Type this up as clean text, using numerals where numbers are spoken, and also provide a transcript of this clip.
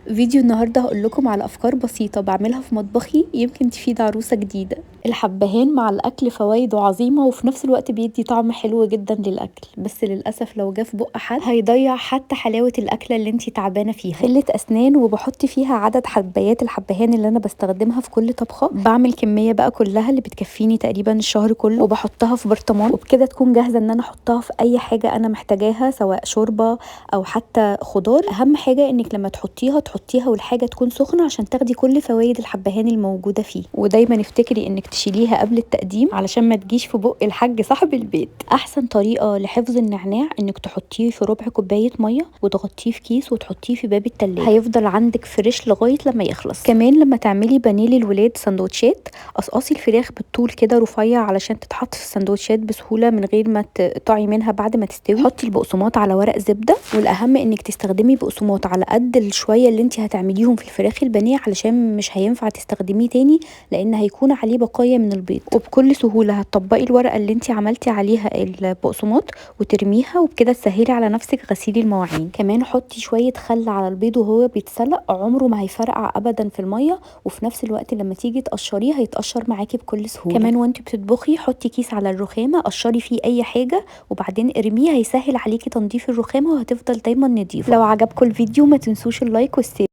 فيديو النهارده هقول لكم على افكار بسيطه بعملها في مطبخي يمكن تفيد عروسه جديده. الحبهان مع الاكل فوائده عظيمه وفي نفس الوقت بيدي طعم حلو جدا للاكل، بس للاسف لو جه في بق حد هيضيع حتى حلاوه الاكله اللي انتي تعبانه فيها. خله اسنان وبحط فيها عدد حبايات الحبهان اللي انا بستخدمها في كل طبخه. بعمل كميه بقى كلها اللي بتكفيني تقريبا الشهر كله، وبحطها في برطمان وبكده تكون جاهزه ان انا احطها في اي حاجه انا محتاجاها، سواء شوربه او حتى خضار. اهم حاجه انك لما تحطيها والحاجه تكون سخنه عشان تاخدي كل فوائد الحبهان الموجوده فيه. ودايما افتكري انك تشيليها قبل التقديم علشان ما تجيش في بق الحاج صاحب البيت. احسن طريقه لحفظ النعناع انك تحطيه في ربع كوبايه ميه وتغطيه في كيس وتحطيه في باب التلاجة، هيفضل عندك فريش لغايه لما يخلص. كمان لما تعملي بانيه للولاد سندوتشات، قصقصي الفراخ بالطول كده رفيع علشان تتحط في السندوتشات بسهوله من غير ما تقطعي منها بعد ما تستوي. حطي البقسماط على ورق زبده، والاهم انك تستخدمي بقسماط على قد الشويه اللي انت هتعمليهم في الفراخ البانيه، علشان مش هينفع تستخدميه تاني لان هيكون عليه بقايا من البيض. وبكل سهوله هتطبقي الورقه اللي انت عملتي عليها البقسماط وترميها، وبكده تسهلي على نفسك غسيل المواعين. كمان حطي شويه خل على البيض وهو بيتسلق، عمره ما هيفرقع ابدا في الميه، وفي نفس الوقت لما تيجي تقشريه هيتقشر معاكي بكل سهوله. كمان وانت بتطبخي حطي كيس على الرخامه قشري فيه اي حاجه وبعدين ارميه، هيسهل عليكي تنظيف الرخامه وهتفضل دايما نظيفه. لو عجبكم الفيديو ما تنسوش اللايك والشير.